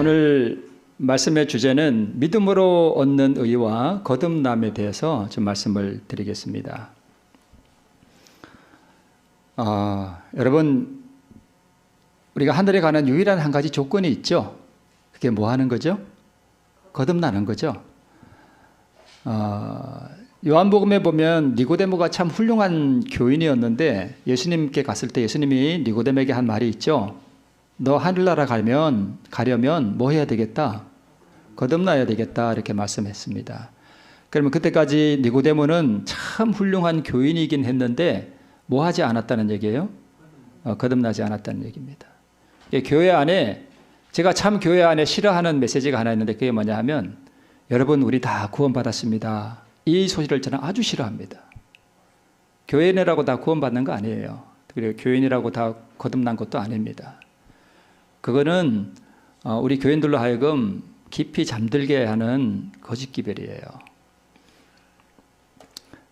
오늘 말씀의 주제는 믿음으로 얻는 의와 거듭남에 대해서 좀 말씀을 드리겠습니다. 여러분, 우리가 하늘에 가는 유일한 한 가지 조건이 있죠. 그게 뭐 하는 거죠? 거듭나는 거죠. 요한복음에 보면 니고데모가 참 훌륭한 교인이었는데 예수님께 갔을 때 예수님이 니고데모에게 한 말이 있죠. 너 하늘나라 가려면 뭐 해야 되겠다? 거듭나야 되겠다, 이렇게 말씀했습니다. 그러면 그때까지 니고데모는 참 훌륭한 교인이긴 했는데 뭐 하지 않았다는 얘기예요? 거듭나지 않았다는 얘기입니다. 교회 안에, 제가 참 교회 안에 싫어하는 메시지가 하나 있는데 그게 뭐냐 하면, 여러분 우리 다 구원받았습니다, 이 소리를 저는 아주 싫어합니다. 교인이라고 다 구원받는 거 아니에요. 그리고 교인이라고 다 거듭난 것도 아닙니다. 그거는 우리 교인들로 하여금 깊이 잠들게 하는 거짓기별이에요.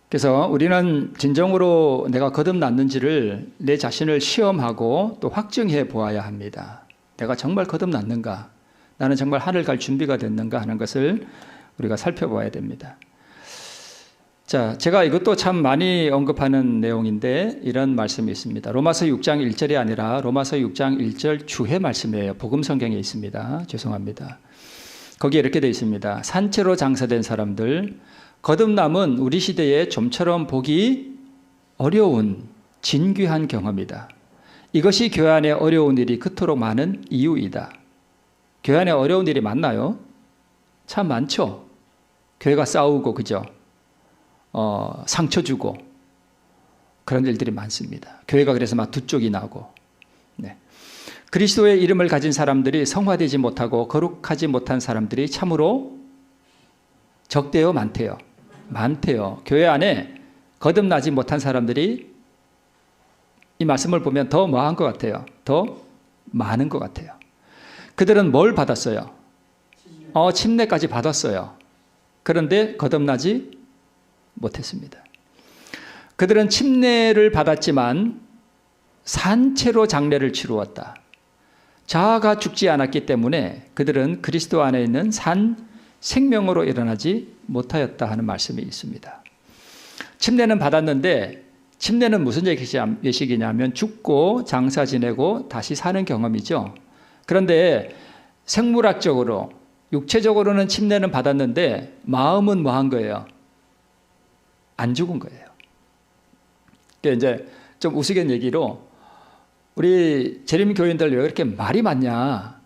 그래서 우리는 진정으로 내가 거듭났는지를 내 자신을 시험하고 또 확증해 보아야 합니다. 내가 정말 거듭났는가? 나는 정말 하늘 갈 준비가 됐는가 하는 것을 우리가 살펴봐야 됩니다. 자, 제가 이것도 참 많이 언급하는 내용인데 이런 말씀이 있습니다. 로마서 6장 1절이 아니라 로마서 6장 1절 주해 말씀이에요. 복음 성경에 있습니다. 죄송합니다. 거기에 이렇게 되어 있습니다. 산채로 장사된 사람들, 거듭남은 우리 시대에 좀처럼 보기 어려운 진귀한 경험이다. 이것이 교회 안에 어려운 일이 그토록 많은 이유이다. 교회 안에 어려운 일이 많나요? 참 많죠. 교회가 싸우고, 그죠? 상처 주고 그런 일들이 많습니다. 교회가 그래서 막 두 쪽이 나고. 네. 그리스도의 이름을 가진 사람들이 성화되지 못하고 거룩하지 못한 사람들이 참으로 적대요, 많대요? 많대요. 교회 안에 거듭나지 못한 사람들이 이 말씀을 보면 더 뭐한 것 같아요? 더 많은 것 같아요. 그들은 뭘 받았어요? 침례까지 받았어요. 그런데 거듭나지 못했습니다. 그들은 침례를 받았지만 산채로 장례를 치루었다. 자아가 죽지 않았기 때문에 그들은 그리스도 안에 있는 산 생명으로 일어나지 못하였다 하는 말씀이 있습니다. 침례는 받았는데, 침례는 무슨 예식이냐면 죽고 장사 지내고 다시 사는 경험이죠. 그런데 생물학적으로, 육체적으로는 침례는 받았는데 마음은 뭐 한 거예요? 안 죽은 거예요. 이제 좀 우스갯 얘기로, 우리 재림 교인들 왜 그렇게 말이 많냐?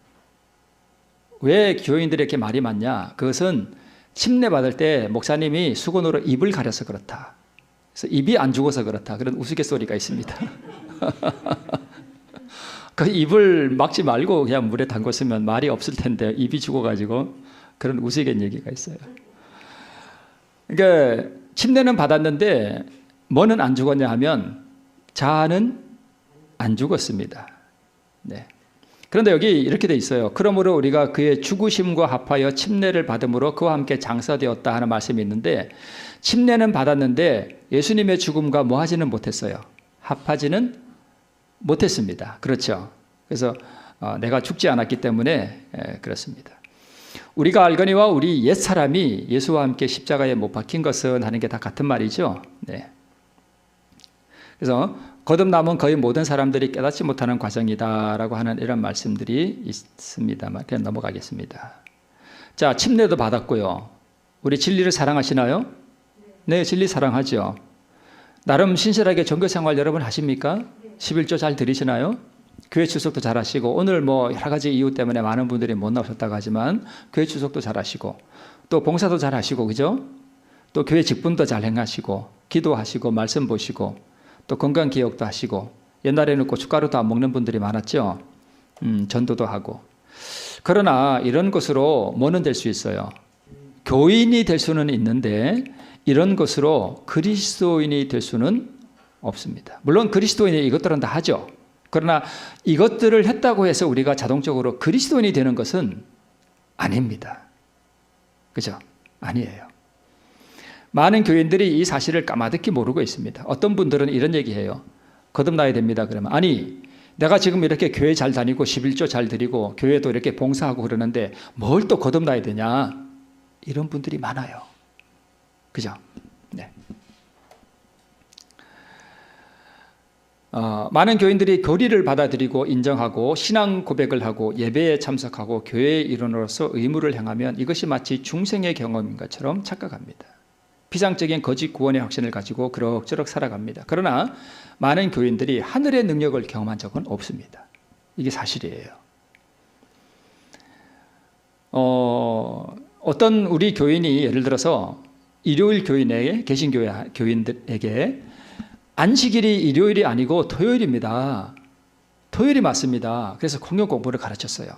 왜 교인들이 이렇게 말이 많냐? 그것은 침례 받을 때 목사님이 수건으로 입을 가려서 그렇다. 그래서 입이 안 죽어서 그렇다. 그런 우스갯소리가 있습니다. 그 입을 막지 말고 그냥 물에 담궜으면 말이 없을 텐데 입이 죽어가지고 그런 우스갯 얘기가 있어요. 그러니까 침례는 받았는데 뭐는 안 죽었냐 하면 자아는 안 죽었습니다. 네. 그런데 여기 이렇게 돼 있어요. 그러므로 우리가 그의 죽으심과 합하여 침례를 받음으로 그와 함께 장사되었다 하는 말씀이 있는데, 침례는 받았는데 예수님의 죽음과 뭐 하지는 못했어요. 합하지는 못했습니다. 그렇죠. 그래서 내가 죽지 않았기 때문에 그렇습니다. 우리가 알거니와 우리 옛사람이 예수와 함께 십자가에 못 박힌 것은 하는 게 다 같은 말이죠. 네. 그래서 거듭남은 거의 모든 사람들이 깨닫지 못하는 과정이다라고 하는 이런 말씀들이 있습니다만 그냥 넘어가겠습니다. 자, 침례도 받았고요. 우리 진리를 사랑하시나요? 네, 진리 사랑하죠. 나름 신실하게 종교생활 여러분 하십니까? 11조 잘 드리시나요? 교회 출석도 잘 하시고, 오늘 뭐 여러 가지 이유 때문에 많은 분들이 못 나오셨다고 하지만 교회 출석도 잘 하시고, 또 봉사도 잘 하시고, 그죠? 또 교회 직분도 잘 행하시고, 기도하시고, 말씀 보시고, 또 건강기억도 하시고, 옛날에는 고춧가루도 안 먹는 분들이 많았죠. 전도도 하고. 그러나 이런 것으로 뭐는 될 수 있어요? 교인이 될 수는 있는데 이런 것으로 그리스도인이 될 수는 없습니다. 물론 그리스도인이 이것들은 다 하죠. 그러나 이것들을 했다고 해서 우리가 자동적으로 그리스도인이 되는 것은 아닙니다. 그죠? 아니에요. 많은 교인들이 이 사실을 까마득히 모르고 있습니다. 어떤 분들은 이런 얘기해요. 거듭나야 됩니다. 그러면 아니, 내가 지금 이렇게 교회 잘 다니고 11조 잘 드리고 교회도 이렇게 봉사하고 그러는데 뭘 또 거듭나야 되냐? 이런 분들이 많아요. 그죠? 네. 많은 교인들이 교리를 받아들이고 인정하고 신앙 고백을 하고 예배에 참석하고 교회의 일원으로서 의무를 행하면 이것이 마치 중생의 경험인 것처럼 착각합니다. 피상적인 거짓 구원의 확신을 가지고 그럭저럭 살아갑니다. 그러나 많은 교인들이 하늘의 능력을 경험한 적은 없습니다. 이게 사실이에요. 어떤 우리 교인이 예를 들어서 일요일 교인에게 개신교회 교인들에게 안식일이 일요일이 아니고 토요일입니다. 토요일이 맞습니다. 그래서 공yon 공부를 가르쳤어요.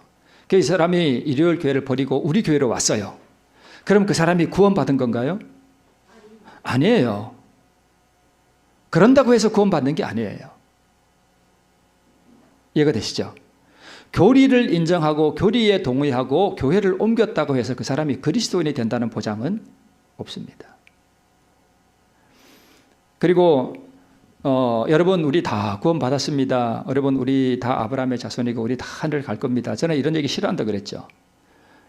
그 이 사람이 일요일 교회를 버리고 우리 교회로 왔어요. 그럼 그 사람이 구원받은 건가요? 아니에요. 그런다고 해서 구원받는 게 아니에요. 이해가 되시죠? 교리를 인정하고 교리에 동의하고 교회를 옮겼다고 해서 그 사람이 그리스도인이 된다는 보장은 없습니다. 그리고 여러분 우리 다 구원받았습니다. 여러분 우리 다 아브라함의 자손이고 우리 다 하늘 갈 겁니다. 저는 이런 얘기 싫어한다 그랬죠.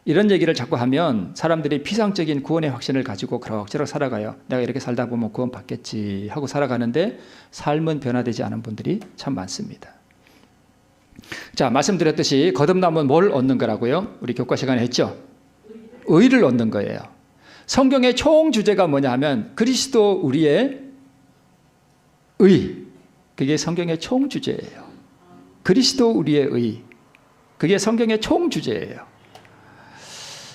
이런 얘기를 자꾸 하면 사람들이 피상적인 구원의 확신을 가지고 그럭저럭 살아가요. 내가 이렇게 살다 보면 구원 받겠지 하고 살아가는데 삶은 변화되지 않은 분들이 참 많습니다. 자, 말씀드렸듯이 거듭남은 뭘 얻는 거라고요? 우리 교과 시간에 했죠? 의를 얻는 거예요. 성경의 총 주제가 뭐냐 하면 그리스도 우리의 의. 그게 성경의 총 주제예요. 그리스도 우리의 의. 그게 성경의 총 주제예요.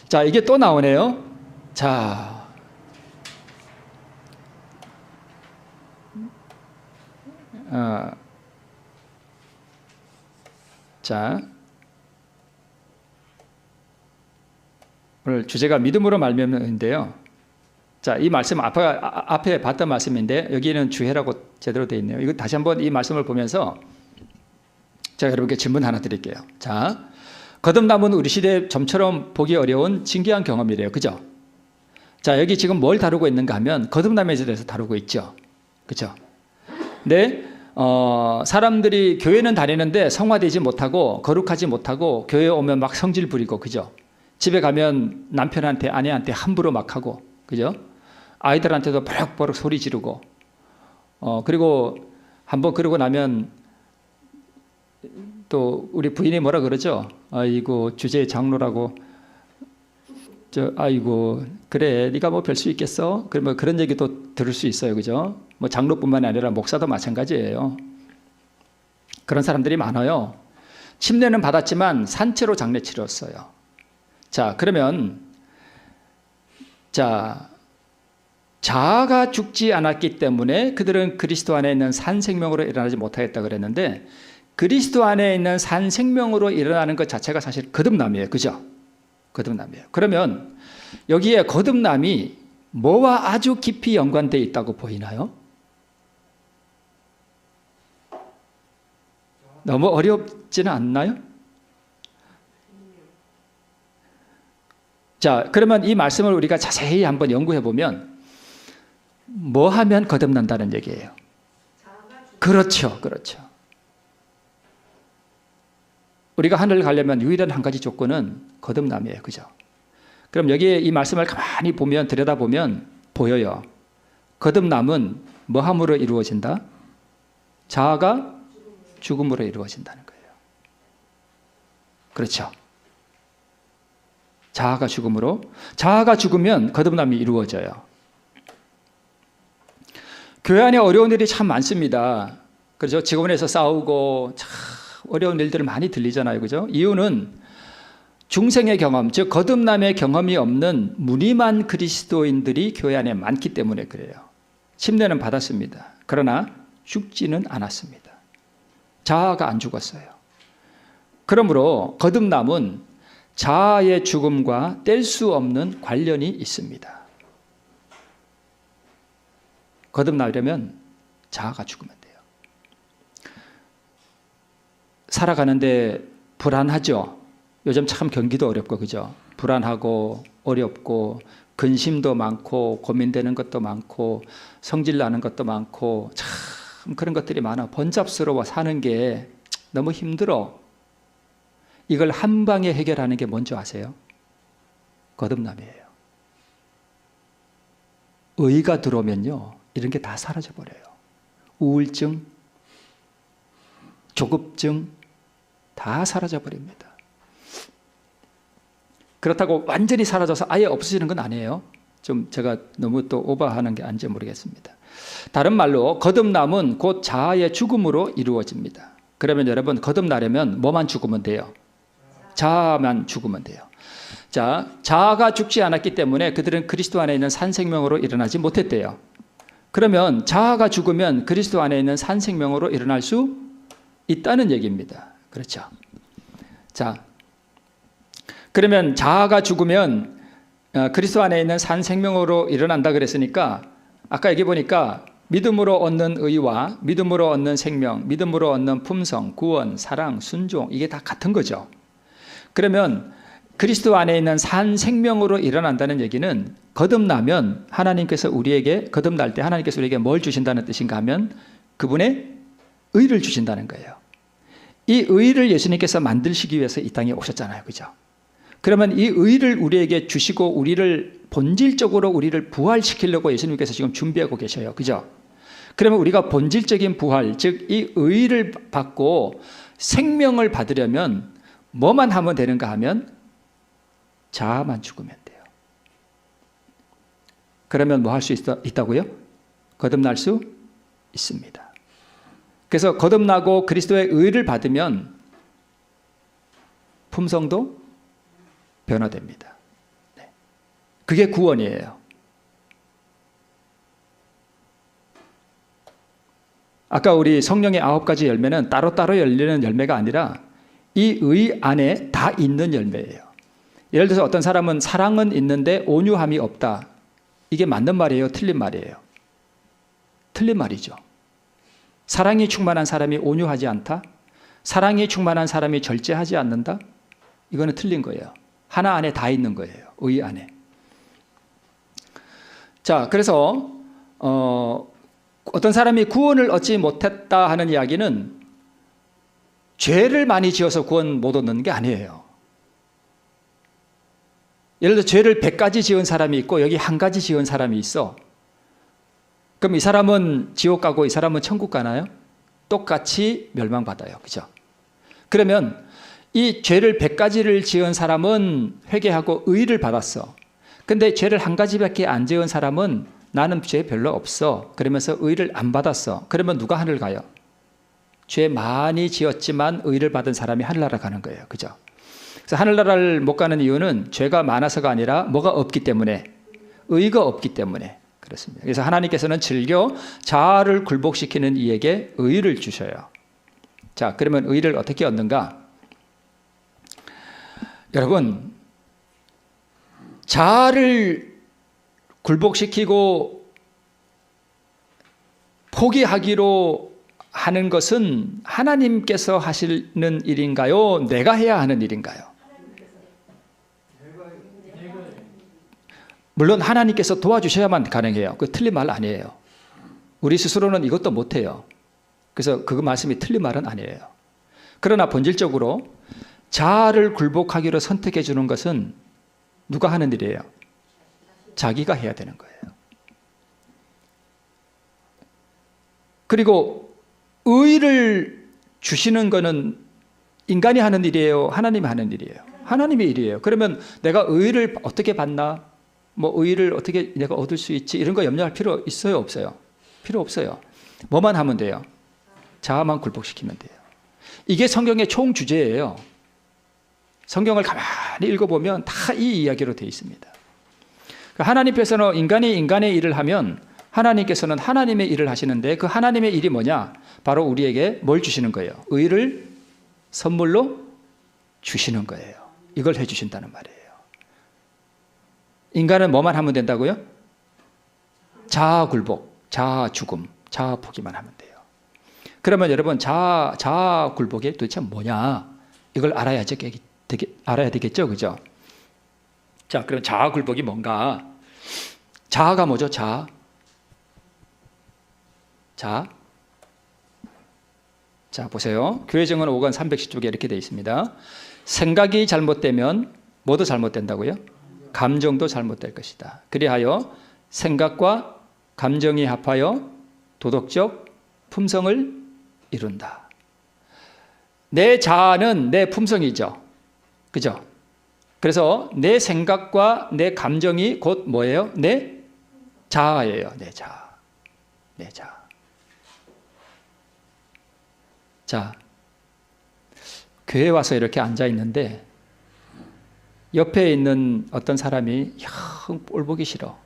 자, 이게 또 나오네요. 자, 오늘 주제가 믿음으로 말미암는데요. 자, 이 말씀 앞에 봤던 말씀인데 여기는 주해라고 제대로 되어 있네요. 이거 다시 한번 이 말씀을 보면서 제가 여러분께 질문 하나 드릴게요. 자, 거듭남은 우리 시대에 좀처럼 보기 어려운 신기한 경험이래요. 그죠? 자, 여기 지금 뭘 다루고 있는가 하면 거듭남에 대해서 다루고 있죠. 그죠? 근데 사람들이 교회는 다니는데 성화되지 못하고 거룩하지 못하고 교회 오면 막 성질 부리고, 그죠? 집에 가면 남편한테 아내한테 함부로 막 하고, 그죠? 아이들한테도 버럭버럭 소리 지르고, 그리고 한번 그러고 나면 또 우리 부인이 뭐라 그러죠? 아이고 주제 장로라고, 아이고 그래 네가 뭐 별 수 있겠어? 그러면 그런 얘기도 들을 수 있어요, 그죠? 뭐 장로뿐만 아니라 목사도 마찬가지예요. 그런 사람들이 많아요. 침례는 받았지만 산채로 장례 치렀어요. 자, 그러면 자아가 죽지 않았기 때문에 그들은 그리스도 안에 있는 산 생명으로 일어나지 못하겠다 그랬는데, 그리스도 안에 있는 산 생명으로 일어나는 것 자체가 사실 거듭남이에요. 그죠? 거듭남이에요. 그러면 여기에 거듭남이 뭐와 아주 깊이 연관되어 있다고 보이나요? 너무 어렵지는 않나요? 자, 그러면 이 말씀을 우리가 자세히 한번 연구해 보면 뭐 하면 거듭난다는 얘기예요? 그렇죠. 그렇죠. 우리가 하늘을 가려면 유일한 한 가지 조건은 거듭남이에요. 그죠? 그럼 여기에 이 말씀을 가만히 보면, 들여다보면 보여요. 거듭남은 뭐 함으로 이루어진다? 자아가 죽음으로 이루어진다는 거예요. 그렇죠? 자아가 죽음으로. 자아가 죽으면 거듭남이 이루어져요. 교회 안에 어려운 일이 참 많습니다. 그렇죠? 직원에서 싸우고 참 어려운 일들 많이 들리잖아요. 그죠? 이유는 중생의 경험, 즉 거듭남의 경험이 없는 무림한 그리스도인들이 교회 안에 많기 때문에 그래요. 침례는 받았습니다. 그러나 죽지는 않았습니다. 자아가 안 죽었어요. 그러므로 거듭남은 자아의 죽음과 뗄 수 없는 관련이 있습니다. 거듭나려면 자아가 죽으면 돼요. 살아가는데 불안하죠. 요즘 참 경기도 어렵고, 그죠? 불안하고 어렵고 근심도 많고 고민되는 것도 많고 성질 나는 것도 많고 참 그런 것들이 많아. 번잡스러워. 사는 게 너무 힘들어. 이걸 한 방에 해결하는 게 뭔지 아세요? 거듭남이에요. 의가 들어오면요, 이런 게 다 사라져 버려요. 우울증, 조급증 다 사라져 버립니다. 그렇다고 완전히 사라져서 아예 없어지는 건 아니에요. 좀 제가 너무 또 오버하는 게 아닌지 모르겠습니다. 다른 말로 거듭남은 곧 자아의 죽음으로 이루어집니다. 그러면 여러분, 거듭나려면 뭐만 죽으면 돼요? 자아만 죽으면 돼요. 자, 자아가 죽지 않았기 때문에 그들은 그리스도 안에 있는 산 생명으로 일어나지 못했대요. 그러면 자아가 죽으면 그리스도 안에 있는 산 생명으로 일어날 수 있다는 얘기입니다. 그렇죠? 자, 그러면 자아가 죽으면 그리스도 안에 있는 산 생명으로 일어난다 그랬으니까 아까 얘기해 보니까 믿음으로 얻는 의와 믿음으로 얻는 생명, 믿음으로 얻는 품성, 구원, 사랑, 순종, 이게 다 같은 거죠. 그러면 그리스도 안에 있는 산 생명으로 일어난다는 얘기는 거듭나면 하나님께서 우리에게, 거듭날 때 하나님께서 우리에게 뭘 주신다는 뜻인가 하면 그분의 의를 주신다는 거예요. 이 의를 예수님께서 만드시기 위해서 이 땅에 오셨잖아요. 그죠? 그러면 이 의를 우리에게 주시고 우리를 본질적으로 우리를 부활시키려고 예수님께서 지금 준비하고 계셔요. 그죠? 그러면 우리가 본질적인 부활, 즉 이 의를 받고 생명을 받으려면 뭐만 하면 되는가 하면 자아만 죽으면 돼요. 그러면 뭐 할 수 있다고요? 거듭날 수 있습니다. 그래서 거듭나고 그리스도의 의를 받으면 품성도 변화됩니다. 네. 그게 구원이에요. 아까 우리 성령의 9가지 열매는 따로따로 열리는 열매가 아니라 이 의 안에 다 있는 열매예요. 예를 들어서 어떤 사람은 사랑은 있는데 온유함이 없다. 이게 맞는 말이에요? 틀린 말이에요? 틀린 말이죠. 사랑이 충만한 사람이 온유하지 않다? 사랑이 충만한 사람이 절제하지 않는다? 이거는 틀린 거예요. 하나 안에 다 있는 거예요. 의 안에. 자, 그래서 어떤 사람이 구원을 얻지 못했다 하는 이야기는 죄를 많이 지어서 구원 못 얻는 게 아니에요. 예를 들어 죄를 100가지 지은 사람이 있고 여기 한 가지 지은 사람이 있어. 그럼 이 사람은 지옥 가고 이 사람은 천국 가나요? 똑같이 멸망받아요. 그죠? 그러면 이 죄를 100가지를 지은 사람은 회개하고 의를 받았어. 근데 죄를 한 가지밖에 안 지은 사람은 나는 죄 별로 없어. 그러면서 의를 안 받았어. 그러면 누가 하늘 가요? 죄 많이 지었지만 의를 받은 사람이 하늘나라 가는 거예요. 그죠? 그래서 하늘나라를 못 가는 이유는 죄가 많아서가 아니라 뭐가 없기 때문에, 의가 없기 때문에 그렇습니다. 그래서 하나님께서는 즐겨 자아를 굴복시키는 이에게 의를 주셔요. 자, 그러면 의를 어떻게 얻는가? 여러분, 자아를 굴복시키고 포기하기로 하는 것은 하나님께서 하시는 일인가요? 내가 해야 하는 일인가요? 물론 하나님께서 도와주셔야만 가능해요. 그 틀린 말 아니에요. 우리 스스로는 이것도 못해요. 그래서 그 말씀이 틀린 말은 아니에요. 그러나 본질적으로 자아를 굴복하기로 선택해 주는 것은 누가 하는 일이에요? 자기가 해야 되는 거예요. 그리고 의를 주시는 것은 인간이 하는 일이에요? 하나님이 하는 일이에요? 하나님의 일이에요. 그러면 내가 의를 어떻게 받나? 뭐 의를 어떻게 내가 얻을 수 있지? 이런 거 염려할 필요 있어요? 없어요? 필요 없어요. 뭐만 하면 돼요? 자아만 굴복시키면 돼요. 이게 성경의 총 주제예요. 성경을 가만히 읽어보면 다 이 이야기로 되어 있습니다. 하나님께서는 인간이 인간의 일을 하면 하나님께서는 하나님의 일을 하시는데 그 하나님의 일이 뭐냐? 바로 우리에게 뭘 주시는 거예요? 의를 선물로 주시는 거예요. 이걸 해주신다는 말이에요. 인간은 뭐만 하면 된다고요? 자아 굴복, 자아 죽음, 자아 포기만 하면 돼요. 그러면 여러분 자아 굴복이 도대체 뭐냐? 이걸 알아야 되겠죠, 그죠? 자, 그럼 자아 굴복이 뭔가? 자아가 뭐죠? 자아. 자, 보세요. 교회정원 5권 310쪽에 이렇게 되어 있습니다. 생각이 잘못되면 뭐도 잘못된다고요? 감정도 잘못될 것이다. 그리하여 생각과 감정이 합하여 도덕적 품성을 이룬다. 내 자아는 내 품성이죠. 그죠? 그래서 내 생각과 내 감정이 곧 뭐예요? 내 자아예요. 내 자아. 내 자아. 자, 교회 와서 이렇게 앉아 있는데 옆에 있는 어떤 사람이 영 꼴 보기 싫어.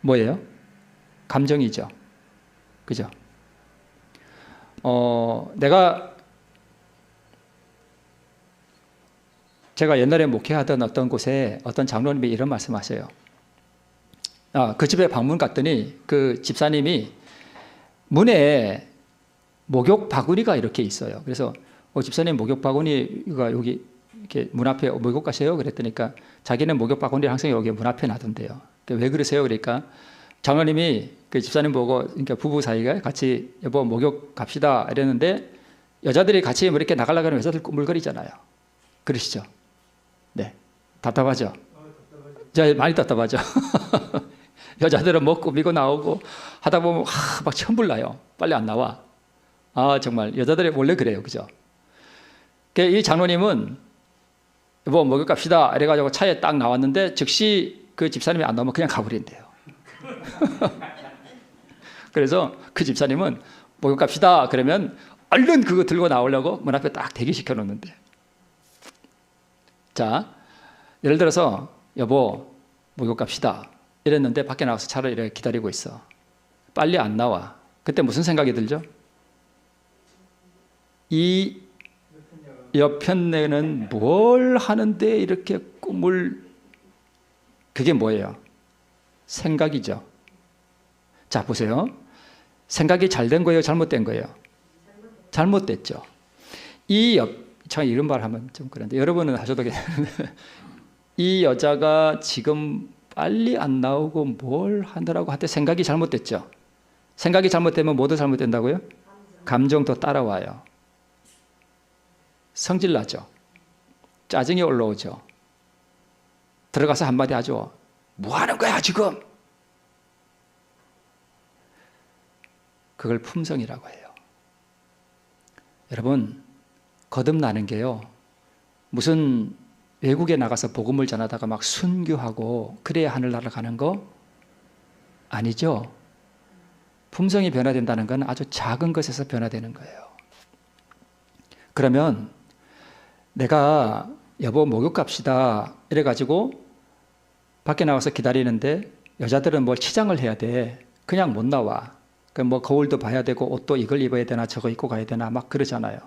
뭐예요? 감정이죠. 그죠? 제가 옛날에 목회하던 어떤 곳에 어떤 장로님이 이런 말씀하세요. 그 집에 방문 갔더니 그 집사님이 문에 목욕 바구니가 이렇게 있어요. 그래서 집사님 목욕 바구니가 여기 이렇게 문 앞에 목욕 가세요? 그랬더니까 자기는 목욕 바구니를 항상 여기 문 앞에 놔둔대요. 왜 그러세요? 그러니까 장로님이 그 집사님 보고 그러니까 부부 사이가 같이 여보 목욕 갑시다 이랬는데 여자들이 같이 이렇게 나가려고 하면 여자들 꾸물거리잖아요. 그러시죠? 네. 답답하죠? 저 많이 답답하죠? 여자들은 뭐 꾸미고 나오고 하다 보면 막 천불나요. 빨리 안 나와. 정말 여자들이 원래 그래요. 그죠? 이 장로님은 뭐 목욕 갑시다 이래가지고 차에 딱 나왔는데 즉시 그 집사님이 안 나오면 그냥 가버린대요. 그래서 그 집사님은 목욕 갑시다 그러면 얼른 그거 들고 나오려고 문 앞에 딱 대기시켜 놓는데. 자, 예를 들어서 여보 목욕 갑시다 이랬는데 밖에 나와서 차를 이렇게 기다리고 있어. 빨리 안 나와. 그때 무슨 생각이 들죠? 이 옆편네는 뭘 하는데 이렇게 꿈을, 그게 뭐예요? 생각이죠. 자, 보세요. 생각이 잘된 거예요? 잘못된 거예요? 잘못됐죠. 참 이런 말 하면 좀 그런데 여러분은 하셔도 괜찮은데 이 여자가 지금 빨리 안 나오고 뭘 하느라고 하되 생각이 잘못됐죠. 생각이 잘못되면 뭐도 잘못된다고요? 감정도 따라와요. 성질 나죠. 짜증이 올라오죠. 들어가서 한마디 하죠. 뭐 하는 거야 지금? 그걸 품성이라고 해요. 여러분, 거듭나는 게요, 무슨 외국에 나가서 복음을 전하다가 막 순교하고 그래야 하늘나라 가는 거 아니죠. 품성이 변화된다는 건 아주 작은 것에서 변화되는 거예요. 그러면 내가 여보 목욕 갑시다 이래가지고 밖에 나와서 기다리는데 여자들은 뭘 치장을 해야 돼. 그냥 못 나와. 뭐 거울도 봐야 되고 옷도 이걸 입어야 되나 저거 입고 가야 되나 막 그러잖아요.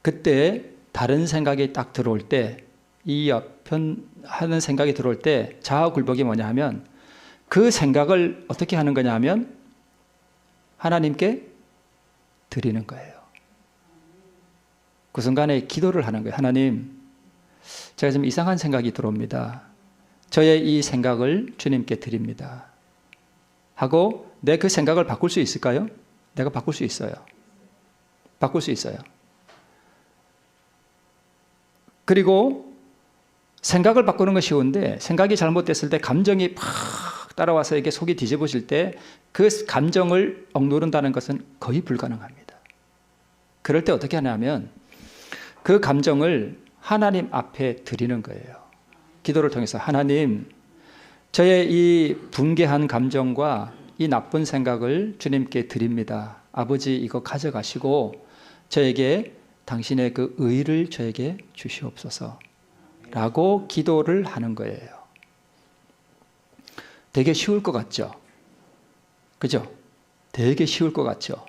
그때 다른 생각이 딱 들어올 때, 이 옆편 하는 생각이 들어올 때 자아 굴복이 뭐냐 하면 그 생각을 어떻게 하는 거냐 하면 하나님께 드리는 거예요. 그 순간에 기도를 하는 거예요. 하나님, 제가 지금 이상한 생각이 들어옵니다. 저의 이 생각을 주님께 드립니다. 하고 내 그 생각을 바꿀 수 있을까요? 내가 바꿀 수 있어요. 바꿀 수 있어요. 그리고 생각을 바꾸는 건 쉬운데 생각이 잘못됐을 때 감정이 팍 따라와서 이게 속이 뒤집어질 때 그 감정을 억누른다는 것은 거의 불가능합니다. 그럴 때 어떻게 하냐면 그 감정을 하나님 앞에 드리는 거예요. 기도를 통해서 하나님, 저의 이 분개한 감정과 이 나쁜 생각을 주님께 드립니다. 아버지 이거 가져가시고 저에게 당신의 그 의를 저에게 주시옵소서 라고 기도를 하는 거예요. 되게 쉬울 것 같죠? 그죠? 되게 쉬울 것 같죠?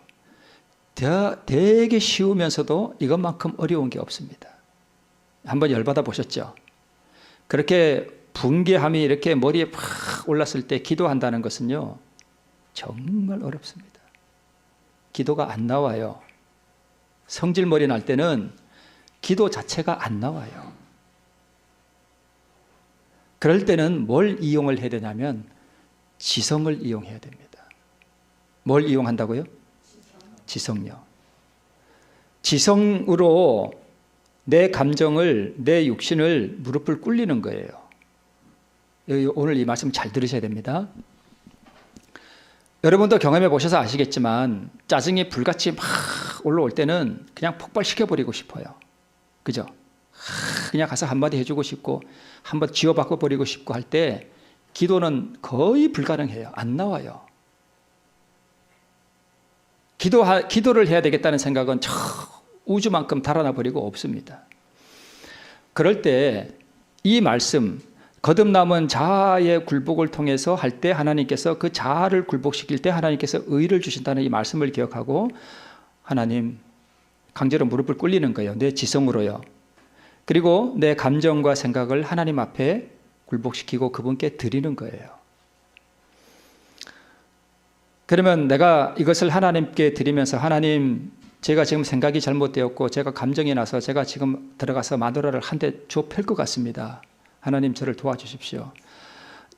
되게 쉬우면서도 이것만큼 어려운 게 없습니다. 한번 열받아 보셨죠? 그렇게 분개함이 이렇게 머리에 팍 올랐을 때 기도한다는 것은요, 정말 어렵습니다. 기도가 안 나와요. 성질머리 날 때는 기도 자체가 안 나와요. 그럴 때는 뭘 이용을 해야 되냐면 지성을 이용해야 됩니다. 뭘 이용한다고요? 지성요. 지성으로 내 감정을, 내 육신을 무릎을 꿇리는 거예요. 오늘 이 말씀 잘 들으셔야 됩니다. 여러분도 경험해 보셔서 아시겠지만 짜증이 불같이 막 올라올 때는 그냥 폭발시켜버리고 싶어요. 그죠? 그냥 가서 한마디 해주고 싶고 한번 지워바꿔버리고 싶고 할 때 기도는 거의 불가능해요. 안 나와요. 기도를 해야 되겠다는 생각은 저 우주만큼 달아나 버리고 없습니다. 그럴 때 이 말씀, 거듭남은 자아의 굴복을 통해서 할 때 하나님께서 그 자아를 굴복시킬 때 하나님께서 의를 주신다는 이 말씀을 기억하고 하나님 강제로 무릎을 꿇리는 거예요. 내 지성으로요. 그리고 내 감정과 생각을 하나님 앞에 굴복시키고 그분께 드리는 거예요. 그러면 내가 이것을 하나님께 드리면서 하나님 제가 지금 생각이 잘못되었고 제가 감정이 나서 제가 지금 들어가서 마누라를 한 대 줘 팰 것 같습니다. 하나님 저를 도와주십시오.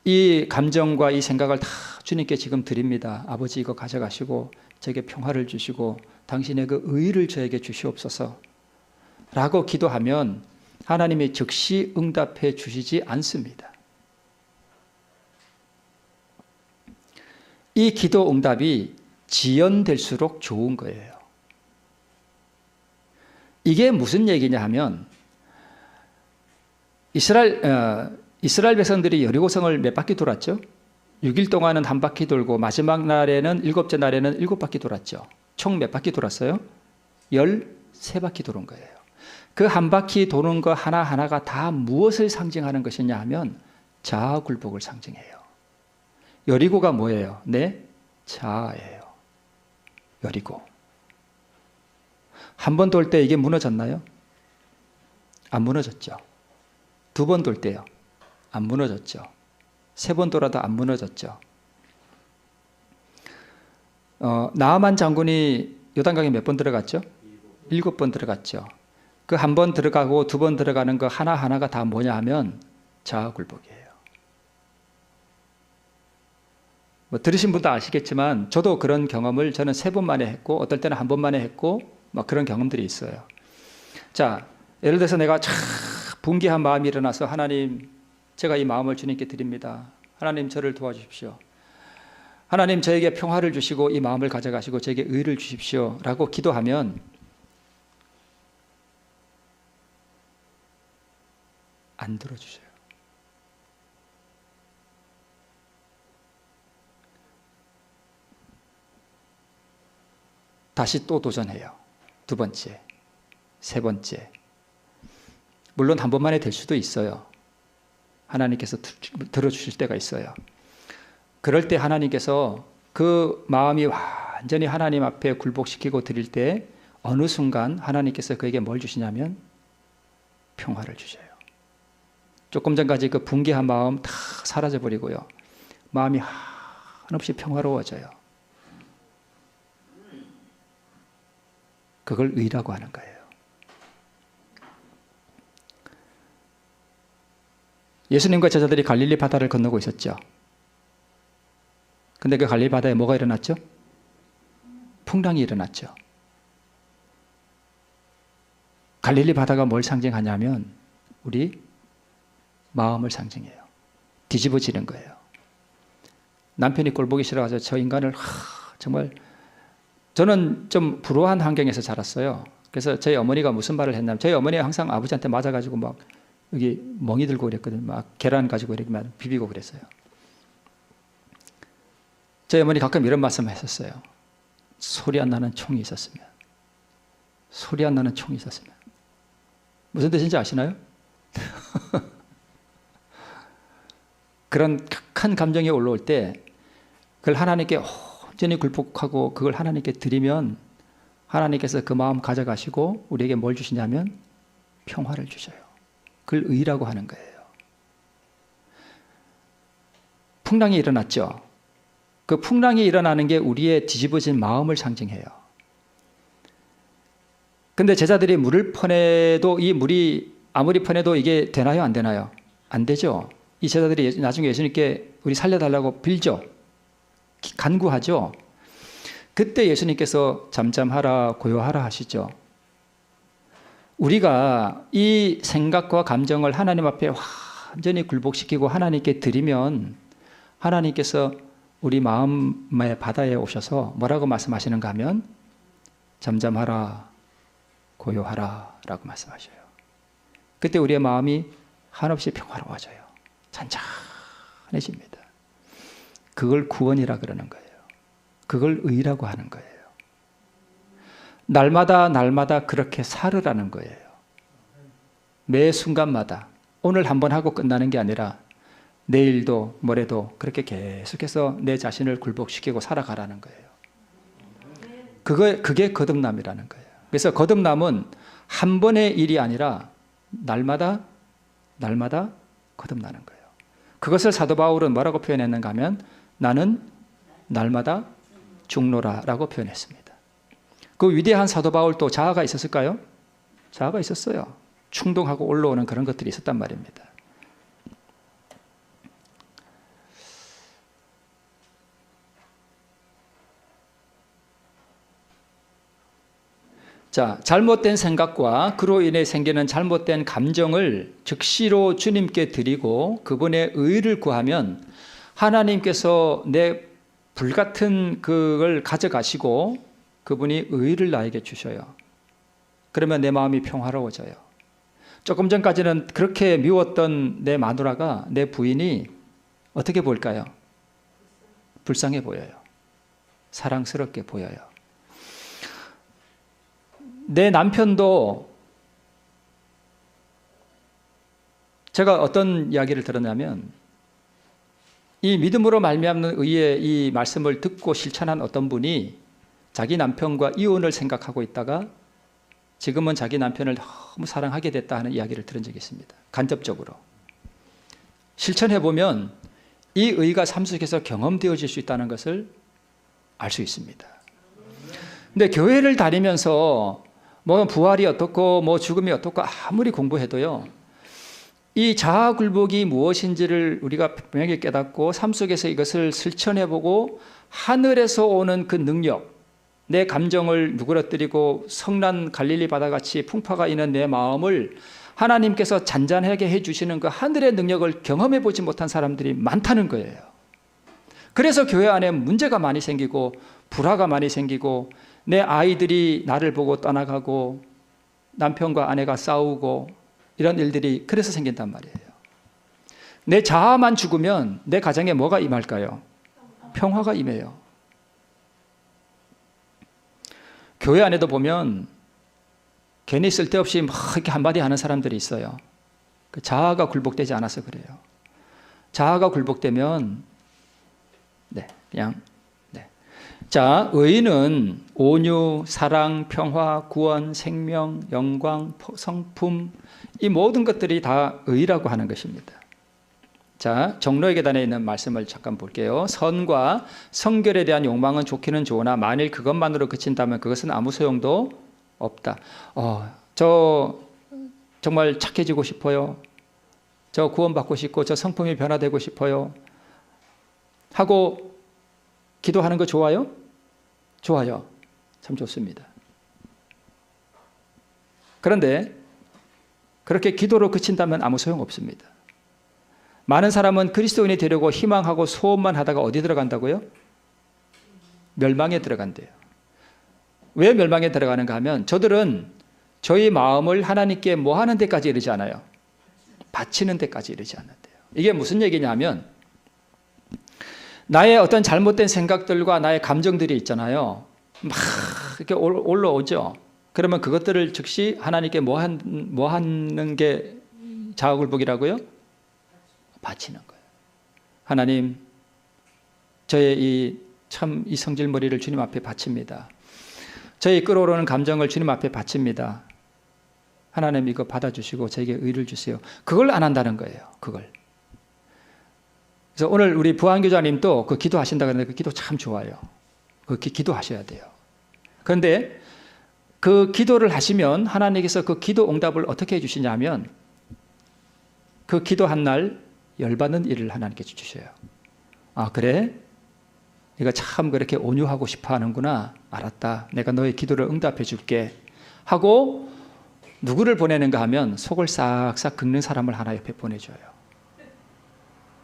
이 감정과 이 생각을 다 주님께 지금 드립니다. 아버지 이거 가져가시고 제게 평화를 주시고 당신의 그 의를 저에게 주시옵소서 라고 기도하면 하나님이 즉시 응답해 주시지 않습니다. 이 기도 응답이 지연될수록 좋은 거예요. 이게 무슨 얘기냐 하면 이스라엘 백성들이 여리고성을 몇 바퀴 돌았죠? 6일 동안은 한 바퀴 돌고 마지막 날에는 일곱째 날에는 7바퀴 돌았죠. 총 몇 바퀴 돌았어요? 13바퀴 도는 거예요. 그 한 바퀴 도는 거 하나하나가 다 무엇을 상징하는 것이냐 하면 자아 굴복을 상징해요. 여리고가 뭐예요? 내 자아예요. 여리고. 한 번 돌 때 이게 무너졌나요? 안 무너졌죠. 두 번 돌 때요. 안 무너졌죠. 세 번 돌아도 안 무너졌죠. 나아만 장군이 요단강에 몇 번 들어갔죠? 7번 들어갔죠. 그 한 번 들어가고 두 번 들어가는 거 하나하나가 다 뭐냐 하면 자아 굴복이에요. 들으신 분도 아시겠지만 저도 그런 경험을 저는 3번 만에 했고 어떨 때는 한 번 만에 했고 막 그런 경험들이 있어요. 자, 예를 들어서 내가 참 분개한 마음이 일어나서 하나님 제가 이 마음을 주님께 드립니다. 하나님 저를 도와주십시오. 하나님 저에게 평화를 주시고 이 마음을 가져가시고 저에게 의를 주십시오 라고 기도하면 안 들어주셔요. 다시 또 도전해요. 2번째, 3번째. 물론 한 번만에 될 수도 있어요. 하나님께서 들어주실 때가 있어요. 그럴 때 하나님께서 그 마음이 완전히 하나님 앞에 굴복시키고 드릴 때 어느 순간 하나님께서 그에게 뭘 주시냐면 평화를 주셔요. 조금 전까지 그 분개한 마음 다 사라져버리고요. 마음이 한없이 평화로워져요. 그걸 의라고 하는 거예요. 예수님과 제자들이 갈릴리 바다를 건너고 있었죠. 근데 그 갈릴리 바다에 뭐가 일어났죠? 풍랑이 일어났죠. 갈릴리 바다가 뭘 상징하냐면 우리 마음을 상징해요. 뒤집어지는 거예요. 남편이 꼴보기 싫어가지고 저 인간을 정말 저는 좀 불우한 환경에서 자랐어요. 그래서 저희 어머니가 무슨 말을 했냐면 저희 어머니가 항상 아버지한테 맞아가지고 막 여기 멍이 들고 그랬거든요. 막 계란 가지고 이렇게 막 비비고 그랬어요. 저희 어머니 가끔 이런 말씀을 했었어요. 소리 안 나는 총이 있었으면. 소리 안 나는 총이 있었으면. 무슨 뜻인지 아시나요? 그런 극한 감정이 올라올 때 그걸 하나님께 온전히 굴복하고 그걸 하나님께 드리면 하나님께서 그 마음 가져가시고 우리에게 뭘 주시냐면 평화를 주셔요. 그걸 의라고 하는 거예요. 풍랑이 일어났죠. 그 풍랑이 일어나는 게 우리의 뒤집어진 마음을 상징해요. 근데 제자들이 물을 퍼내도 이 물이 아무리 퍼내도 이게 되나요? 안 되나요? 안 되죠. 이 제자들이 나중에 예수님께 우리 살려달라고 빌죠. 간구하죠. 그때 예수님께서 잠잠하라 고요하라 하시죠. 우리가 이 생각과 감정을 하나님 앞에 완전히 굴복시키고 하나님께 드리면 하나님께서 우리 마음의 바다에 오셔서 뭐라고 말씀하시는가 하면 잠잠하라 고요하라 라고 말씀하셔요. 그때 우리의 마음이 한없이 평화로워져요. 잔잔해집니다. 그걸 구원이라 그러는 거예요. 그걸 의라고 하는 거예요. 날마다 그렇게 살으라는 거예요. 매 순간마다 오늘 한번 하고 끝나는 게 아니라 내일도 모레도 그렇게 계속해서 내 자신을 굴복시키고 살아가라는 거예요. 그게 거듭남이라는 거예요. 그래서 거듭남은 한 번의 일이 아니라 날마다 거듭나는 거예요. 그것을 사도 바울은 뭐라고 표현했는가 하면 나는 날마다 죽노라라고 표현했습니다. 그 위대한 사도 바울도 자아가 있었을까요? 자아가 있었어요. 충동하고 올라오는 그런 것들이 있었단 말입니다. 자, 잘못된 생각과 그로 인해 생기는 잘못된 감정을 즉시로 주님께 드리고 그분의 의를 구하면 하나님께서 내 불같은 그걸 가져가시고 그분이 의를 나에게 주셔요. 그러면 내 마음이 평화로워져요. 조금 전까지는 그렇게 미웠던 내 마누라가, 내 부인이 어떻게 볼까요? 불쌍해 보여요. 사랑스럽게 보여요. 내 남편도 제가 어떤 이야기를 들었냐면 이 믿음으로 말미암는 의의 이 말씀을 듣고 실천한 어떤 분이 자기 남편과 이혼을 생각하고 있다가 지금은 자기 남편을 너무 사랑하게 됐다 하는 이야기를 들은 적이 있습니다. 간접적으로. 실천해보면 이 의가 삶 속에서 경험되어질 수 있다는 것을 알 수 있습니다. 근데 교회를 다니면서 뭐 부활이 어떻고 뭐 죽음이 어떻고 아무리 공부해도요, 이 자아 굴복이 무엇인지를 우리가 분명히 깨닫고 삶 속에서 이것을 실천해보고 하늘에서 오는 그 능력, 내 감정을 누그러뜨리고 성난 갈릴리 바다같이 풍파가 있는 내 마음을 하나님께서 잔잔하게 해주시는 그 하늘의 능력을 경험해보지 못한 사람들이 많다는 거예요. 그래서 교회 안에 문제가 많이 생기고 불화가 많이 생기고 내 아이들이 나를 보고 떠나가고 남편과 아내가 싸우고 이런 일들이 그래서 생긴단 말이에요. 내 자아만 죽으면 내 가정에 뭐가 임할까요? 평화가 임해요. 교회 안에도 보면 괜히 쓸데없이 막 이렇게 한마디 하는 사람들이 있어요. 그 자아가 굴복되지 않아서 그래요. 자아가 굴복되면 그냥. 자, 의는 온유, 사랑, 평화, 구원, 생명, 영광, 성품 이 모든 것들이 다 의라고 하는 것입니다. 자, 종로의 계단에 있는 말씀을 잠깐 볼게요. 선과 성결에 대한 욕망은 좋기는 좋으나 만일 그것만으로 그친다면 그것은 아무 소용도 없다. 저 정말 착해지고 싶어요. 저 구원받고 싶고 저 성품이 변화되고 싶어요. 하고 기도하는 거 좋아요? 좋아요. 참 좋습니다. 그런데 그렇게 기도로 그친다면 아무 소용없습니다. 많은 사람은 그리스도인이 되려고 희망하고 소원만 하다가 어디 들어간다고요? 멸망에 들어간대요. 왜 멸망에 들어가는가 하면 저들은 저희 마음을 하나님께 뭐 하는 데까지 이르지 않아요. 바치는 데까지 이르지 않는데요. 이게 무슨 얘기냐면 나의 어떤 잘못된 생각들과 나의 감정들이 있잖아요. 막 이렇게 올라오죠. 그러면 그것들을 즉시 하나님께 뭐 하는 게 자아굴복이라고요? 바치는 거예요. 하나님, 저의 이 성질머리를 주님 앞에 바칩니다. 저의 끌어오르는 감정을 주님 앞에 바칩니다. 하나님 이거 받아주시고 저에게 의를 주세요. 그걸 안 한다는 거예요. 그걸. 그래서 오늘 우리 부안교자님도 그 기도하신다 그러는데 그 기도 참 좋아요. 그 기도하셔야 돼요. 그런데 그 기도를 하시면 하나님께서 그 기도 응답을 어떻게 해주시냐면 그 기도한 날 열받는 일을 하나님께서 주셔요. 아 그래? 네가 참 그렇게 온유하고 싶어 하는구나. 알았다. 내가 너의 기도를 응답해 줄게. 하고 누구를 보내는가 하면 속을 싹싹 긁는 사람을 하나 옆에 보내줘요.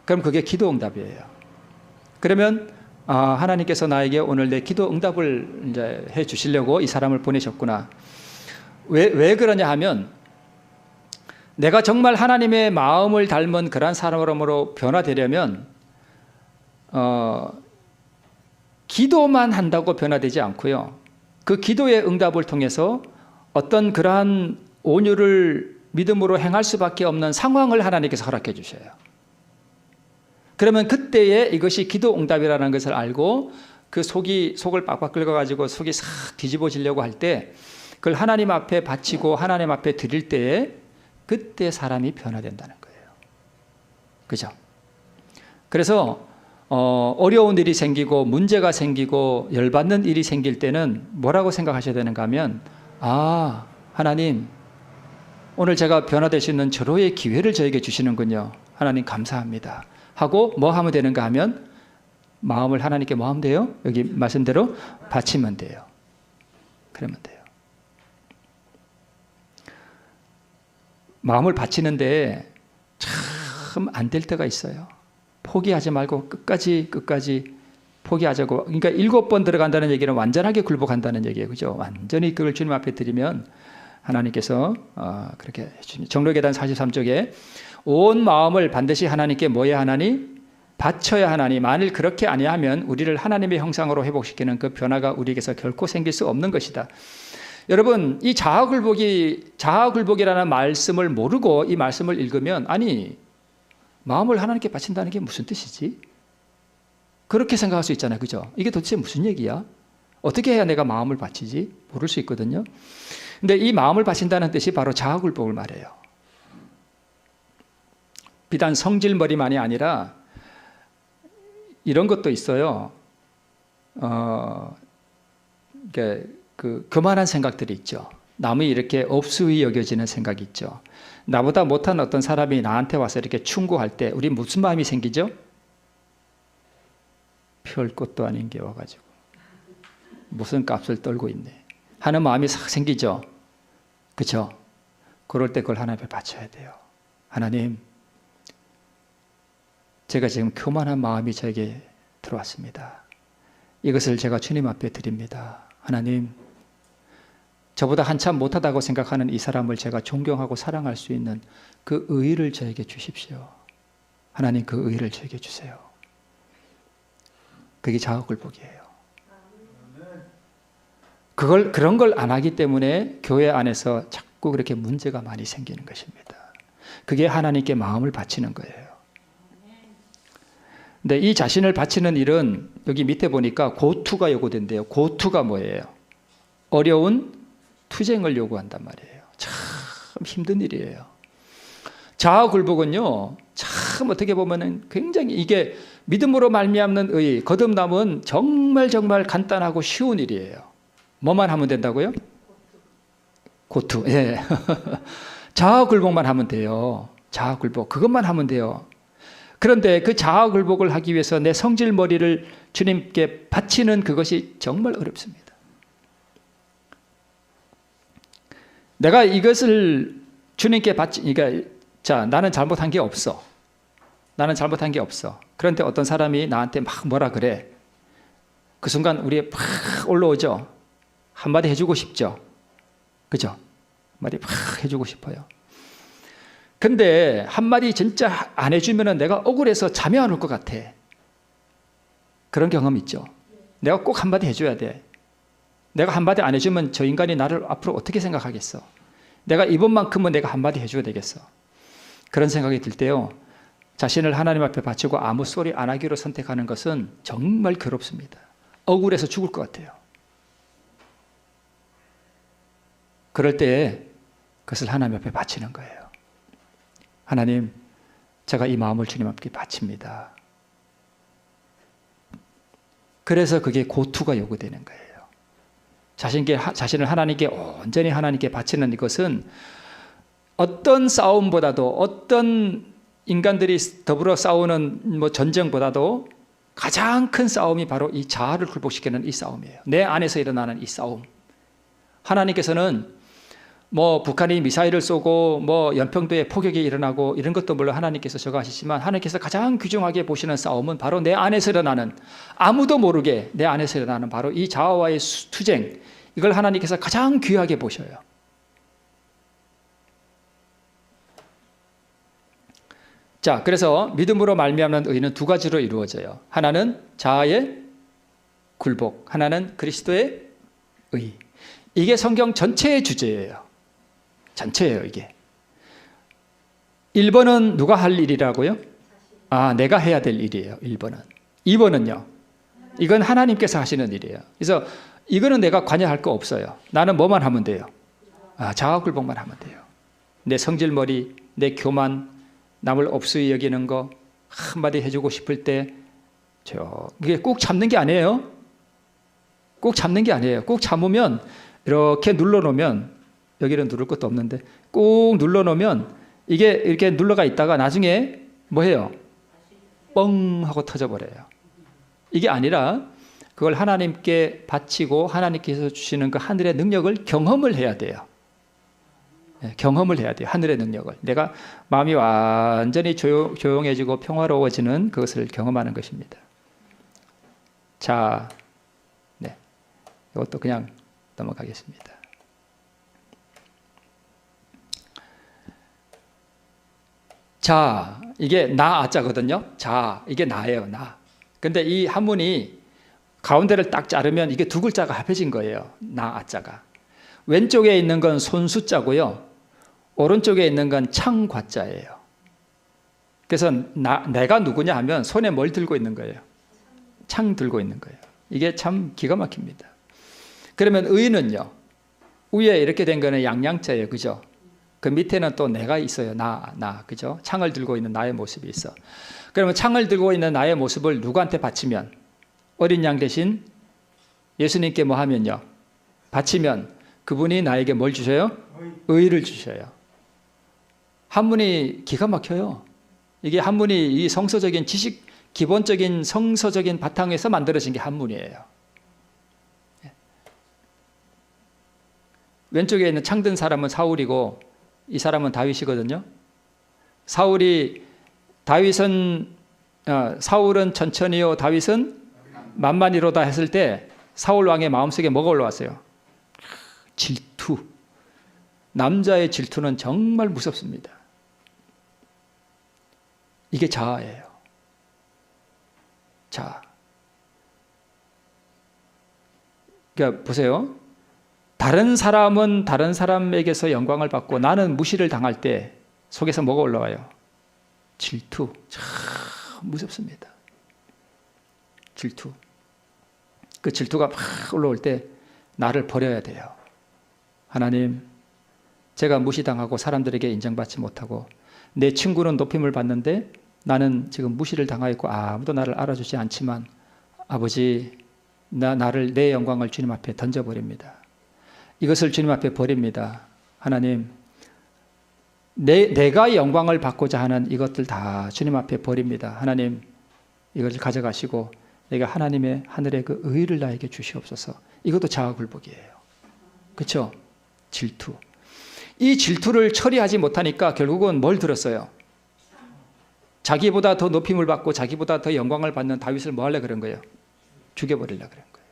그럼 그게 기도 응답이에요. 그러면 하나님께서 나에게 오늘 내 기도 응답을 이제 해 주시려고 이 사람을 보내셨구나. 왜 그러냐 하면 내가 정말 하나님의 마음을 닮은 그런 사람으로 변화되려면 기도만 한다고 변화되지 않고요. 그 기도의 응답을 통해서 어떤 그러한 온유를 믿음으로 행할 수밖에 없는 상황을 하나님께서 허락해 주셔요. 그러면 그때에 이것이 기도 응답이라는 것을 알고 그 속을 빡빡 긁어가지고 속이 싹 뒤집어지려고 할 때 그걸 하나님 앞에 바치고 하나님 앞에 드릴 때에 그때 사람이 변화된다는 거예요. 그죠? 그래서 어려운 일이 생기고 문제가 생기고 열받는 일이 생길 때는 뭐라고 생각하셔야 되는가 하면 하나님 오늘 제가 변화될 수 있는 절호의 기회를 저에게 주시는군요. 하나님 감사합니다. 하고 뭐 하면 되는가 하면 마음을 하나님께 뭐 하면 돼요? 여기 말씀대로 바치면 돼요. 그러면 돼요. 마음을 바치는데 참 안 될 때가 있어요. 포기하지 말고 끝까지 포기하자고. 그러니까 7번 들어간다는 얘기는 완전하게 굴복한다는 얘기예요. 그죠? 완전히 그걸 주님 앞에 드리면 하나님께서 그렇게 해주십니다. 정로계단 43쪽에 온 마음을 반드시 하나님께 뭐 해야 하나니? 바쳐야 하나니 만일 그렇게 아니하면 우리를 하나님의 형상으로 회복시키는 그 변화가 우리에게서 결코 생길 수 없는 것이다. 여러분 이 자아굴복이라는 말씀을 모르고 이 말씀을 읽으면 아니 마음을 하나님께 바친다는 게 무슨 뜻이지? 그렇게 생각할 수 있잖아요. 그죠? 이게 도대체 무슨 얘기야? 어떻게 해야 내가 마음을 바치지? 모를 수 있거든요. 근데 이 마음을 바친다는 뜻이 바로 자아굴복을 말해요. 비단 성질머리만이 아니라 이런 것도 있어요. 교만한 생각들이 있죠. 남이 이렇게 업수히 여겨지는 생각이 있죠. 나보다 못한 어떤 사람이 나한테 와서 이렇게 충고할 때 우리 무슨 마음이 생기죠? 별 것도 아닌 게 와가지고 무슨 값을 떨고 있네 하는 마음이 싹 생기죠. 그렇죠? 그럴 때 그걸 하나님 앞에 바쳐야 돼요. 하나님, 제가 지금 교만한 마음이 저에게 들어왔습니다. 이것을 제가 주님 앞에 드립니다. 하나님, 저보다 한참 못하다고 생각하는 이 사람을 제가 존경하고 사랑할 수 있는 그 의의를 저에게 주십시오. 하나님, 그 의의를 저에게 주세요. 그게 자아굴복이에요. 그런 걸 안 하기 때문에 교회 안에서 자꾸 그렇게 문제가 많이 생기는 것입니다. 그게 하나님께 마음을 바치는 거예요. 근데 이 자신을 바치는 일은 여기 밑에 보니까 고투가 요구된대요. 고투가 뭐예요? 어려운 투쟁을 요구한단 말이에요. 참 힘든 일이에요. 자아굴복은요, 참 어떻게 보면은 굉장히 이게 믿음으로 말미암는 의, 거듭남은 정말 간단하고 쉬운 일이에요. 뭐만 하면 된다고요? 고투. 예. 자아굴복만 하면 돼요. 자아굴복. 그것만 하면 돼요. 그런데 그 자아굴복을 하기 위해서 내 성질머리를 주님께 바치는 그것이 정말 어렵습니다. 내가 이것을 주님께 그러니까 나는 잘못한 게 없어. 나는 잘못한 게 없어. 그런데 어떤 사람이 나한테 막 뭐라 그래. 그 순간 우리에 팍 올라오죠. 한마디 해주고 싶죠. 그죠? 한마디 팍 해주고 싶어요. 근데 한마디 진짜 안 해주면 내가 억울해서 잠이 안 올 것 같아. 그런 경험 있죠. 내가 꼭 한마디 해줘야 돼. 내가 한마디 안 해주면 저 인간이 나를 앞으로 어떻게 생각하겠어. 내가 이번만큼은 내가 한마디 해줘야 되겠어. 그런 생각이 들 때요, 자신을 하나님 앞에 바치고 아무 소리 안 하기로 선택하는 것은 정말 괴롭습니다. 억울해서 죽을 것 같아요. 그럴 때 그것을 하나님 앞에 바치는 거예요. 하나님, 제가 이 마음을 주님 앞에 바칩니다. 그래서 그게 고투가 요구되는 거예요. 자신을 하나님께 온전히 하나님께 바치는 이것은 어떤 싸움보다도, 어떤 인간들이 더불어 싸우는 전쟁보다도 가장 큰 싸움이 바로 이 자아를 굴복시키는 이 싸움이에요. 내 안에서 일어나는 이 싸움. 하나님께서는 뭐 북한이 미사일을 쏘고 뭐 연평도에 폭격이 일어나고 이런 것도 물론 하나님께서 저거하시지만, 하나님께서 가장 귀중하게 보시는 싸움은 바로 내 안에서 일어나는, 아무도 모르게 내 안에서 일어나는 바로 이 자아와의 투쟁, 이걸 하나님께서 가장 귀하게 보셔요. 자, 그래서 믿음으로 말미암는 의는 두 가지로 이루어져요. 하나는 자아의 굴복, 하나는 그리스도의 의. 이게 성경 전체의 주제예요. 전체예요, 이게. 1번은 누가 할 일이라고요? 내가 해야 될 일이에요, 1번은. 2번은요? 이건 하나님께서 하시는 일이에요. 그래서 이거는 내가 관여할 거 없어요. 나는 뭐만 하면 돼요? 자아 굴복만 하면 돼요. 내 성질머리, 내 교만, 남을 업수히 여기는 거 한마디 해주고 싶을 때 이게 꼭 참는 게 아니에요. 꼭 참는 게 아니에요. 꼭 참으면 이렇게 눌러놓으면, 여기는 누를 것도 없는데 꼭 눌러놓으면 이게 이렇게 눌러가 있다가 나중에 뭐해요? 뻥 하고 터져버려요. 이게 아니라 그걸 하나님께 바치고 하나님께서 주시는 그 하늘의 능력을 경험을 해야 돼요. 경험을 해야 돼요. 하늘의 능력을. 내가 마음이 완전히 조용해지고 평화로워지는 그것을 경험하는 것입니다. 자, 이것도 그냥 넘어가겠습니다. 자, 이게 나 아자거든요. 자, 이게 나예요, 나. 근데 이 한문이 가운데를 딱 자르면 이게 두 글자가 합해진 거예요. 나 아자가. 왼쪽에 있는 건 손수자고요. 오른쪽에 있는 건 창과자예요. 그래서 내가 누구냐 하면 손에 뭘 들고 있는 거예요? 창 들고 있는 거예요. 이게 참 기가 막힙니다. 그러면 의는요, 위에 이렇게 된 거는 양양자예요. 그죠? 그 밑에는 또 내가 있어요. 나. 그죠? 창을 들고 있는 나의 모습이 있어. 그러면 창을 들고 있는 나의 모습을 누구한테 바치면, 어린 양 대신 예수님께 뭐 하면요, 바치면 그분이 나에게 뭘 주셔요? 의를 주셔요. 한문이 기가 막혀요. 이게 한문이 이 성서적인 지식, 기본적인 성서적인 바탕에서 만들어진 게 한문이에요. 왼쪽에 있는 창든 사람은 사울이고 이 사람은 다윗이거든요. 사울은 천천히요, 다윗은 만만히로다 했을 때 사울 왕의 마음속에 뭐가 올라왔어요? 질투. 남자의 질투는 정말 무섭습니다. 이게 자아예요. 자, 그러니까 보세요. 다른 사람은 다른 사람에게서 영광을 받고 나는 무시를 당할 때 속에서 뭐가 올라와요? 질투. 참 무섭습니다. 질투. 그 질투가 막 올라올 때 나를 버려야 돼요. 하나님, 제가 무시당하고 사람들에게 인정받지 못하고 내 친구는 높임을 받는데 나는 지금 무시를 당하였고 아무도 나를 알아주지 않지만 아버지, 나를 내 영광을 주님 앞에 던져버립니다. 이것을 주님 앞에 버립니다. 하나님, 내가 영광을 받고자 하는 이것들 다 주님 앞에 버립니다. 하나님, 이것을 가져가시고 내가 하나님의 하늘의 그 의를 나에게 주시옵소서. 이것도 자아 굴복이에요. 그렇죠? 질투. 이 질투를 처리하지 못하니까 결국은 뭘 들었어요? 자기보다 더 높임을 받고 자기보다 더 영광을 받는 다윗을 뭐 하려고 그런 거예요? 죽여버리려고 그런 거예요.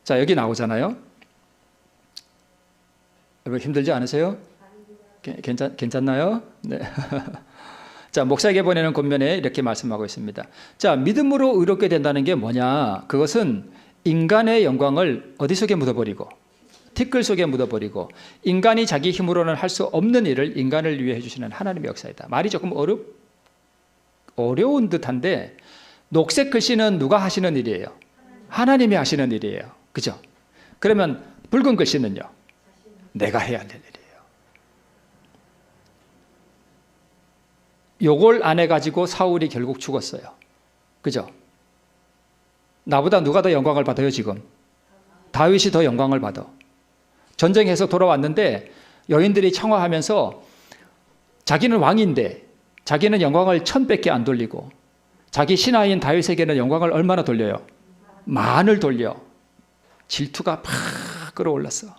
자, 여기 나오잖아요. 여러분 힘들지 않으세요? 괜찮나요? 네. 자, 목사에게 보내는 권면에 이렇게 말씀하고 있습니다. 자, 믿음으로 의롭게 된다는 게 뭐냐? 그것은 인간의 영광을 어디 속에 묻어버리고, 티끌 속에 묻어버리고, 인간이 자기 힘으로는 할 수 없는 일을 인간을 위해 해주시는 하나님의 역사이다. 말이 조금 어려운 듯한데, 녹색 글씨는 누가 하시는 일이에요? 하나님이 하시는 일이에요. 그죠? 그러면 붉은 글씨는요? 내가 해야 될 일이에요. 요걸 안 해가지고 사울이 결국 죽었어요. 그죠? 나보다 누가 더 영광을 받아요, 지금? 다윗이 더 영광을 받아. 전쟁에서 돌아왔는데 여인들이 청하하면서 자기는 왕인데 자기는 영광을 1000배께 안 돌리고 자기 신하인 다윗에게는 영광을 얼마나 돌려요? 만을 돌려. 질투가 팍 끌어올랐어.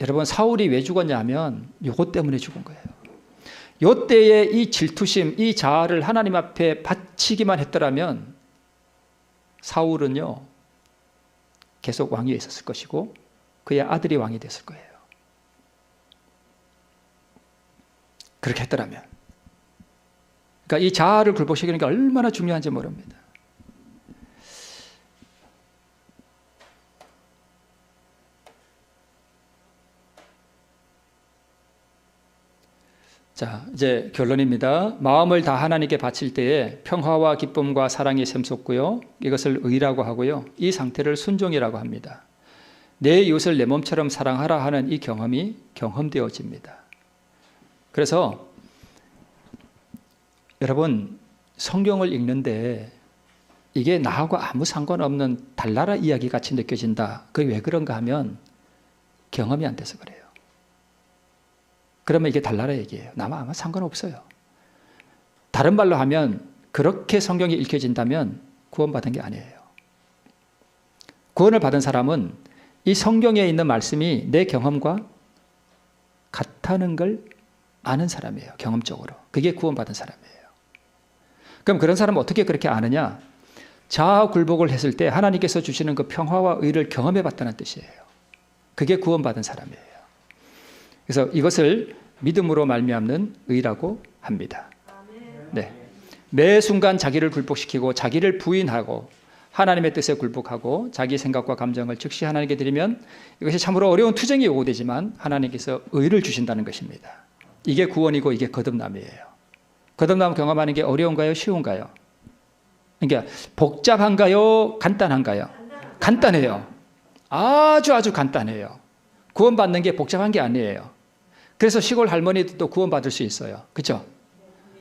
여러분, 사울이 왜 죽었냐 하면 요것 때문에 죽은 거예요. 요때에 이 질투심, 이 자아를 하나님 앞에 바치기만 했더라면 사울은요 계속 왕위에 있었을 것이고 그의 아들이 왕이 됐을 거예요. 그렇게 했더라면. 그러니까 이 자아를 굴복시키는 게 얼마나 중요한지 모릅니다. 자, 이제 결론입니다. 마음을 다 하나님께 바칠 때에 평화와 기쁨과 사랑이 샘솟고요. 이것을 의라고 하고요. 이 상태를 순종이라고 합니다. 내 이웃을 내 몸처럼 사랑하라 하는 이 경험이 경험되어집니다. 그래서 여러분, 성경을 읽는데 이게 나하고 아무 상관없는 달나라 이야기 같이 느껴진다. 그게 왜 그런가 하면 경험이 안 돼서 그래요. 그러면 이게 달나라 얘기예요. 나와 아무 상관없어요. 다른 말로 하면 그렇게 성경이 읽혀진다면 구원받은 게 아니에요. 구원을 받은 사람은 이 성경에 있는 말씀이 내 경험과 같다는 걸 아는 사람이에요. 경험적으로. 그게 구원받은 사람이에요. 그럼 그런 사람은 어떻게 그렇게 아느냐? 자아 굴복을 했을 때 하나님께서 주시는 그 평화와 의를 경험해 봤다는 뜻이에요. 그게 구원받은 사람이에요. 그래서 이것을 믿음으로 말미암는 의라고 합니다. 네. 매 순간 자기를 굴복시키고 자기를 부인하고 하나님의 뜻에 굴복하고 자기 생각과 감정을 즉시 하나님께 드리면 이것이 참으로 어려운 투쟁이 오고되지만 하나님께서 의를 주신다는 것입니다. 이게 구원이고 이게 거듭남이에요. 거듭남 경험하는 게 어려운가요? 쉬운가요? 그러니까 복잡한가요? 간단한가요? 간단해요. 아주 간단해요. 구원받는 게 복잡한 게 아니에요. 그래서 시골 할머니도 구원받을 수 있어요. 그렇죠?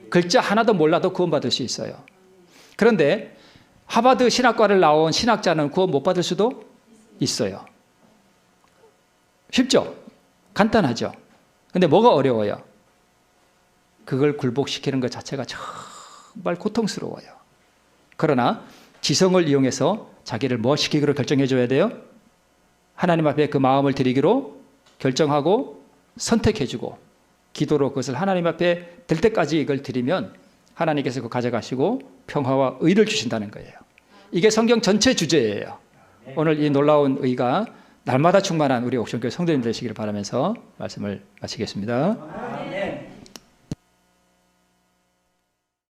글자 하나도 몰라도 구원받을 수 있어요. 그런데 하버드 신학과를 나온 신학자는 구원 못 받을 수도 있어요. 쉽죠? 간단하죠? 근데 뭐가 어려워요? 그걸 굴복시키는 것 자체가 정말 고통스러워요. 그러나 지성을 이용해서 자기를 뭐 시키기로 결정해 줘야 돼요? 하나님 앞에 그 마음을 드리기로 결정하고 선택해주고 기도로 그것을 하나님 앞에 될 때까지 이걸 드리면 하나님께서 그거 가져가시고 평화와 의를 주신다는 거예요. 이게 성경 전체 주제예요. 오늘 이 놀라운 의가 날마다 충만한 우리 옥션교회 성도님 되시기를 바라면서 말씀을 마치겠습니다.